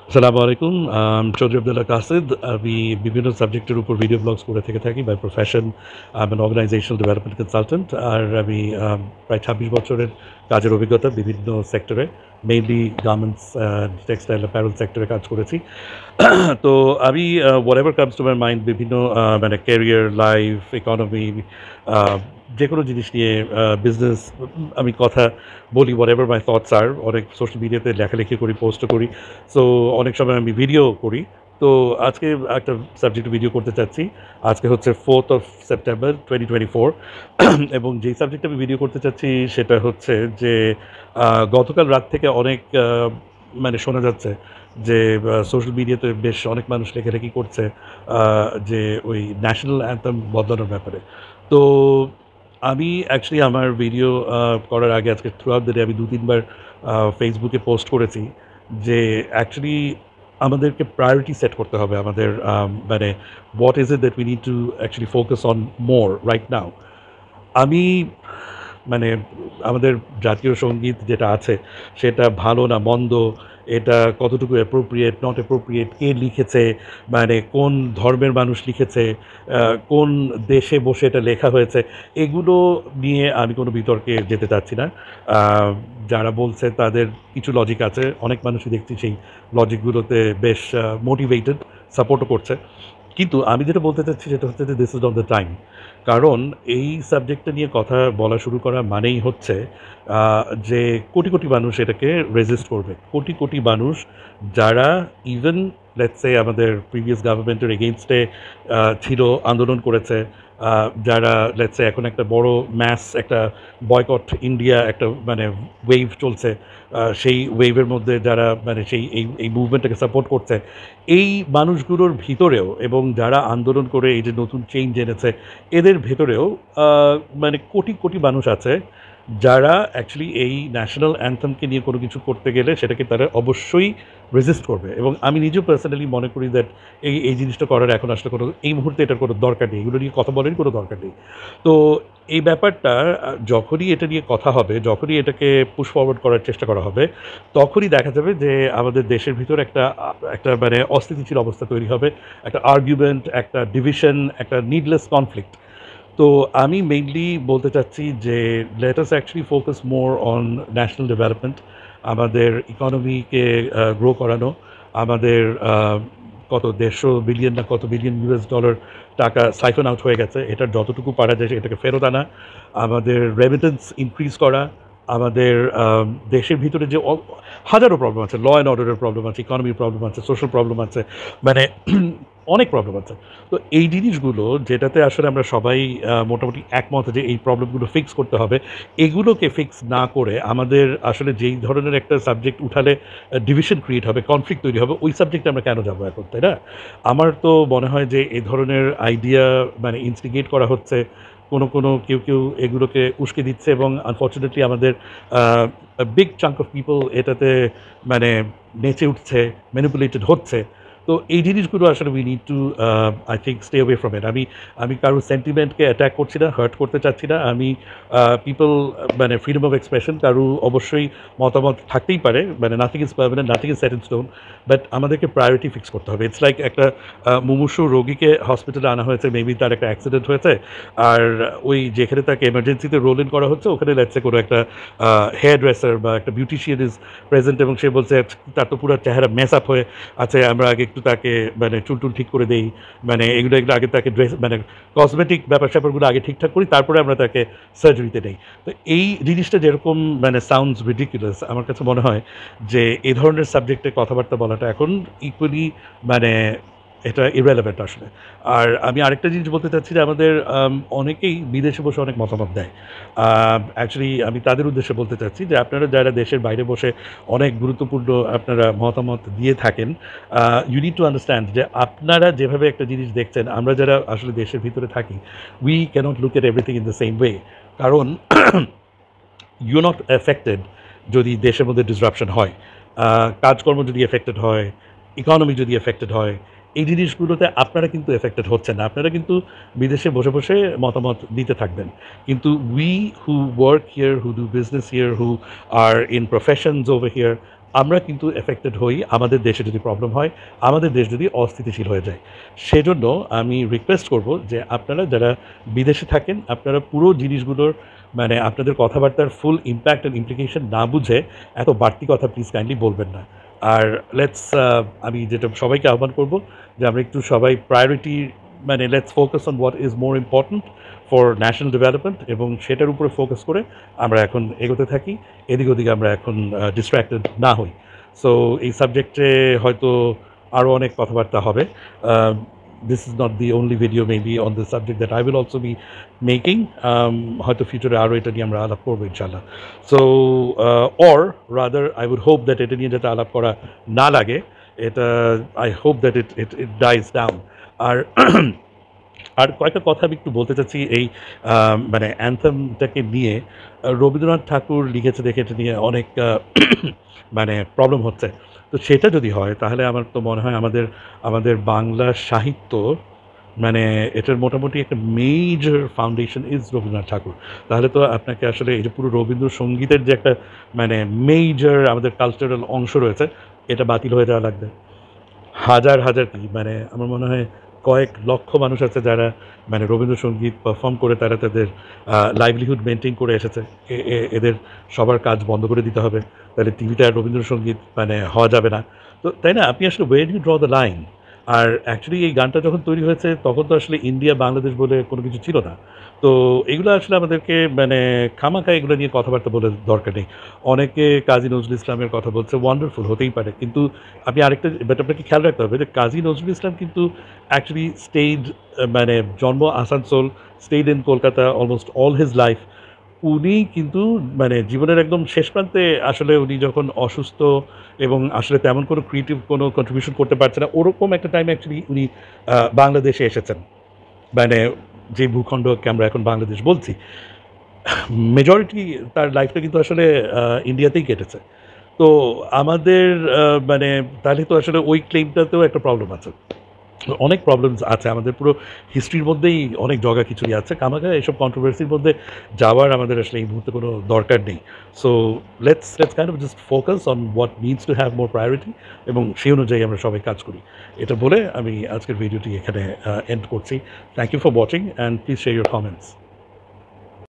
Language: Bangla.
আসসালামু আলাইকুম। চৌধুরী আব্দুল্লাহ কাসিদ। আমি বিভিন্ন সাবজেক্টের উপর ভিডিও ব্লগস করে থেকে থাকি। বাই প্রফেশন আমি অর্গানাইজেশনাল ডেভেলপমেন্ট কনসালটেন্ট। আর আমি প্রায় ২৬ বছরের কাজের অভিজ্ঞতা বিভিন্ন সেক্টরে, মেইনলি গার্মেন্টস, টেক্সটাইল, অ্যাপারেল সেক্টরে কাজ করেছি। তো আমি whatever comes to my mind বিভিন্ন মানে ক্যারিয়ার, লাইফ, ইকোনমি, যেকোনো জিনিস নিয়ে বিজনেস আমি কথা বলি। হোয়াটএভার মাই থটস আর, অনেক সোশ্যাল মিডিয়াতে লেখালেখি করি, পোস্টও করি। সো অনেক সময় আমি ভিডিও করি। তো আজকে একটা সাবজেক্ট ভিডিও করতে চাচ্ছি। আজকে হচ্ছে 4th অফ সেপ্টেম্বর 2024 এবং যেই সাবজেক্ট আমি ভিডিও করতে চাচ্ছি সেটা হচ্ছে যে গতকাল রাত থেকে অনেক মানে শোনা যাচ্ছে যে সোশ্যাল মিডিয়াতে বেশ অনেক মানুষ লেখালেখি করছে যে ওই ন্যাশনাল অ্যান্থেম বদলানোর ব্যাপারে। তো আমি অ্যাকচুয়ালি আমার ভিডিও করার আগে আজকে থ্রু আউট দ্য ডে আমি ২-৩ বার ফেসবুকে পোস্ট করেছি যে অ্যাকচুয়ালি আমাদেরকে প্রায়োরিটি সেট করতে হবে আমাদের মানে what is it that we need to actually focus on more right now. আমি মানে আমাদের জাতীয় সঙ্গীত যেটা আছে সেটা ভালো না মন্দ, এটা কতটুকু অ্যাপ্রোপ্রিয়েট নট অ্যাপ্রোপ্রিয়েট, কে লিখেছে, মানে কোন ধর্মের মানুষ লিখেছে, কোন দেশে বসে এটা লেখা হয়েছে, এগুলো নিয়ে আমি কোনো বিতর্কে যেতে চাচ্ছি না। যারা বলছে তাদের কিছু লজিক আছে, অনেক মানুষই দেখছি সেই লজিকগুলোতে বেশ মোটিভেটেড, সাপোর্টও করছে। কিন্তু আমি যেটা বলতে চাচ্ছি সেটা হচ্ছে যে this is not the time. কারণ এই সাবজেক্টটা নিয়ে কথা বলা শুরু করা মানেই হচ্ছে যে কোটি কোটি মানুষ এটাকে রেজিস্ট করবে। কোটি কোটি মানুষ যারা ইভেন লেটস সে আমাদের প্রিভিয়াস গভর্নমেন্টের এগেইনস্টে ছিল, আন্দোলন করেছে, যারা লেটস সে এখন একটা বড় ম্যাস একটা বয়কট ইন্ডিয়া একটা মানে ওয়েভ চলছে, সেই ওয়েভের মধ্যে যারা মানে সেই এই মুভমেন্টটাকে সাপোর্ট করছে, এই মানুষগুলোর ভিতরেও এবং যারা আন্দোলন করে এই যে নতুন চেঞ্জ এনেছে এদের ভেতরেও মানে কোটি কোটি মানুষ আছে যারা অ্যাকচুয়ালি এই ন্যাশনাল অ্যান্থেমকে নিয়ে কোনো কিছু করতে গেলে সেটাকে তারা অবশ্যই রেজিস্ট করবে। এবং আমি নিজেও পার্সোনালি মনে করি দ্যাট এই জিনিসটা করার এখন আসলে কোনো এই মুহূর্তে এটার কোনো দরকার নেই, এগুলো নিয়ে কথা বলারই কোনো দরকার নেই। তো এই ব্যাপারটা যখনই এটা নিয়ে কথা হবে, যখনই এটাকে পুশ ফরওয়ার্ড করার চেষ্টা করা হবে, তখনই দেখা যাবে যে আমাদের দেশের ভিতর একটা একটা মানে অস্থিতিশীল অবস্থা তৈরি হবে, একটা আর্গুমেন্ট, একটা ডিভিশন, একটা নিডলেস কনফ্লিক্ট। তো আমি মেইনলি বলতে চাচ্ছি যে let us actually focus more on national development, আমাদের ইকোনমিকে গ্রো করানো, আমাদের কত ১৫০ বিলিয়ন না কত বিলিয়ন ইউএস ডলার টাকা সাইফন আউট হয়ে গেছে, এটার যতটুকু পারা যায় এটাকে ফেরত আনা, আমাদের রেমিটেন্স ইনক্রিজ করা, আমাদের দেশের ভিতরে যে হাজারো প্রবলেম আছে, ল অ্যান্ড অর্ডারের প্রবলেম আছে, ইকোনমির প্রবলেম আছে, সোশ্যাল প্রবলেম আছে, মানে অনেক প্রবলেম আছে। তো এই জিনিসগুলো যেটাতে আসলে আমরা সবাই মোটামুটি একমত যে এই প্রবলেমগুলো ফিক্স করতে হবে, এগুলোকে ফিক্স না করে আমাদের আসলে যেই ধরনের একটা সাবজেক্ট উঠালে ডিভিশন ক্রিয়েট হবে, কনফ্লিক্ট তৈরি হবে, ওই সাবজেক্টে আমরা কেন যাবো এখন, তাই না? আমার তো মনে হয় যে এই ধরনের আইডিয়া মানে ইনস্টিগেট করা হচ্ছে, কোনো কেউ কেউ এগুলোকে উস্কে দিচ্ছে এবং আনফর্চুনেটলি আমাদের বিগ চাঙ্ক অফ পিপল এটাতে মানে নেচে উঠছে, ম্যানিপুলেটেড হচ্ছে। তো এই জিনিসগুলো আসলে we need to I think stay away from it. আমি আমি কারোর সেন্টিমেন্টকে অ্যাটাক করছি না, হার্ট করতে চাচ্ছি না। আমি পিপল মানে ফ্রিডম অফ এক্সপ্রেশন, কারো অবশ্যই মতামত থাকতেই পারে, মানে nothing is permanent, nothing is set in stone, but আমাদেরকে প্রায়োরিটি ফিক্স করতে হবে। ইটস লাইক একটা মুমূর্ষু রোগীকে হসপিটালে আনা হয়েছে, মেবি তার একটা অ্যাক্সিডেন্ট হয়েছে, আর ওই যেখানে তাকে এমার্জেন্সিতে রোল ইন করা হচ্ছে ওখানে লেটসে কোনো একটা হেয়ার ড্রেসার বা একটা বিউটিশিয়ান ইজ প্রেজেন্ট এবং সে বলছে তার তো পুরো চেহারা মেস আপ হয়ে আছে, আমরা আগে একটু তাকে মানে চুল টুল ঠিক করে দেই, মানে এগুলো এগুলো আগে তাকে ড্রেস মানে কসমেটিক ব্যাপার স্যাপারগুলো আগে ঠিকঠাক করি, তারপরে আমরা তাকে সার্জারিতে নেই। তো এই জিনিসটা যেরকম মানে সাউন্ডস রিডিকুলাস, আমার কাছে মনে হয় যে এই ধরনের সাবজেক্টে কথাবার্তা বলাটা এখন ইকুয়ালি মানে এটা ইররেলেভেন্ট আসলে। আর আমি আরেকটা জিনিস বলতে চাচ্ছি যে আমাদের অনেকেই বিদেশে বসে অনেক মতামত দেয়। অ্যাকচুয়ালি আমি তাদের উদ্দেশ্যে বলতে চাচ্ছি যে আপনারা যারা দেশের বাইরে বসে অনেক গুরুত্বপূর্ণ আপনারা মতামত দিয়ে থাকেন, ইউ নিড টু আন্ডারস্ট্যান্ড যে আপনারা যেভাবে একটা জিনিস দেখছেন, আমরা যারা আসলে দেশের ভিতরে থাকি, we can't look at everything in the same way. কারণ ইউ নট এফেক্টেড যদি দেশের মধ্যে ডিসরাপশন হয়, কাজকর্ম যদি এফেক্টেড হয়, ইকোনমি যদি এফেক্টেড হয়, এই জিনিসগুলোতে আপনারা কিন্তু এফেক্টেড হচ্ছেন না, আপনারা কিন্তু বিদেশে বসে বসে মতামত দিতে থাকবেন। কিন্তু we who work here, who do business here, who are in professions over here, আমরা কিন্তু এফেক্টেড হই আমাদের দেশে যদি প্রবলেম হয়, আমাদের দেশ যদি অস্থিতিশীল হয়ে যায়। সেজন্য আমি রিকোয়েস্ট করব যে আপনারা যারা বিদেশে থাকেন, আপনারা পুরো জিনিসগুলোর মানে আপনাদের কথাবার্তার ফুল ইমপ্যাক্ট অ্যান্ড ইমপ্লিকেশন না বুঝে এত বাড়তি কথা প্লিজ কাইন্ডলি বলবেন না। আর লেটস আমি যেটা সবাইকে আহ্বান করব যে আমরা একটু সবাই প্রায়োরিটি মানে let's focus on what is more important for national development এবং সেটার উপরে ফোকাস করে আমরা এখন এগোতে থাকি। এদিক ওদিকে আমরা এখন ডিস্ট্র্যাক্টেড না হই। সো এই সাবজেক্টে হয়তো আরও অনেক কথাবার্তা হবে। This is not the only video maybe on this subject that I will also be making. হয়তো ফিউচারে আরও এটা নিয়ে আমরা আলাপ করবো ইনশাল্লাহ। So or rather I would hope that এটা নিয়ে যাতে আলাপ করা না লাগে, এটা I hope that it it it dies down. আর আর কয়েকটা কথা আমি একটু বলতে চাচ্ছি এই মানে অ্যানথেমটাকে নিয়ে। রবীন্দ্রনাথ ঠাকুর লিখেছে দেখে এটা নিয়ে অনেক মানে প্রবলেম হচ্ছে। তো সেটা যদি হয় তাহলে আমার তো মনে হয় আমাদের আমাদের বাংলা সাহিত্য মানে এটার মোটামুটি একটা মেজর ফাউন্ডেশন ইজ রবীন্দ্রনাথ ঠাকুর। তাহলে তো আপনাকে আসলে এই যে পুরো রবীন্দ্রসঙ্গীতের যে একটা মানে মেজর আমাদের কালচারাল অংশ রয়েছে, এটা বাতিল হয়ে যাওয়া লাগবে। হাজার, হাজার কি মানে আমার মনে হয় কয়েক লক্ষ মানুষ আছে যারা মানে রবীন্দ্রসঙ্গীত পারফর্ম করে তারা তাদের লাইভলিহুড মেইনটেইন করে এসেছে। এদের সবার কাজ বন্ধ করে দিতে হবে। তাহলে টিভিতে আর রবীন্দ্রসঙ্গীত মানে হওয়া যাবে না। তো তাই না? আপনি আসলে way do you draw the line? আর অ্যাকচুয়ালি এই গানটা যখন তৈরি হয়েছে তখন তো আসলে ইন্ডিয়া, বাংলাদেশ বলে কোনো কিছু ছিল না। তো এগুলো আসলে আমাদেরকে মানে খামাখা এগুলো নিয়ে কথাবার্তা বলে দরকার নেই। অনেকে কাজী নজরুল ইসলামের কথা বলছে, ওয়ান্ডারফুল হতেই পারে। কিন্তু আপনি আরেকটা ব্যাপারটাকে খেয়াল রাখতে হবে যে কাজী নজরুল ইসলাম কিন্তু অ্যাকচুয়ালি স্টেইড মানে জন্ম Asansol, stayed in Kolkata almost all his life. উনি কিন্তু মানে জীবনের একদম শেষ প্রান্তে আসলে উনি যখন অসুস্থ এবং আসলে তেমন কোনো ক্রিয়েটিভ কোনো কন্ট্রিবিউশন করতে পারছে না, ওরকম একটা টাইমে অ্যাকচুয়ালি উনি বাংলাদেশে এসেছেন। মানে যে ভূখণ্ডকে আমরা এখন বাংলাদেশ বলছি, মেজরিটি তার লাইফটা কিন্তু আসলে ইন্ডিয়াতেই কেটেছে। তো আমাদের মানে তাহলে তো আসলে ওই ক্লেইমটাতেও একটা প্রবলেম আছে। অনেক প্রবলেমস আছে আমাদের পুরো হিস্ট্রির মধ্যেই অনেক জগা খিচুড়ি আছে। খামাখা এসব কন্ট্রোভার্সির মধ্যে যাওয়ার আমাদের আসলে এই মুহূর্তে কোনো দরকার নেই। So let's kind of just focus on what needs to have more priority এবং সেই অনুযায়ী আমরা সবাই কাজ করি। এটা বলে আমি আজকের ভিডিওটি এখানে এন্ড করছি। Thank you for watching and please share your comments.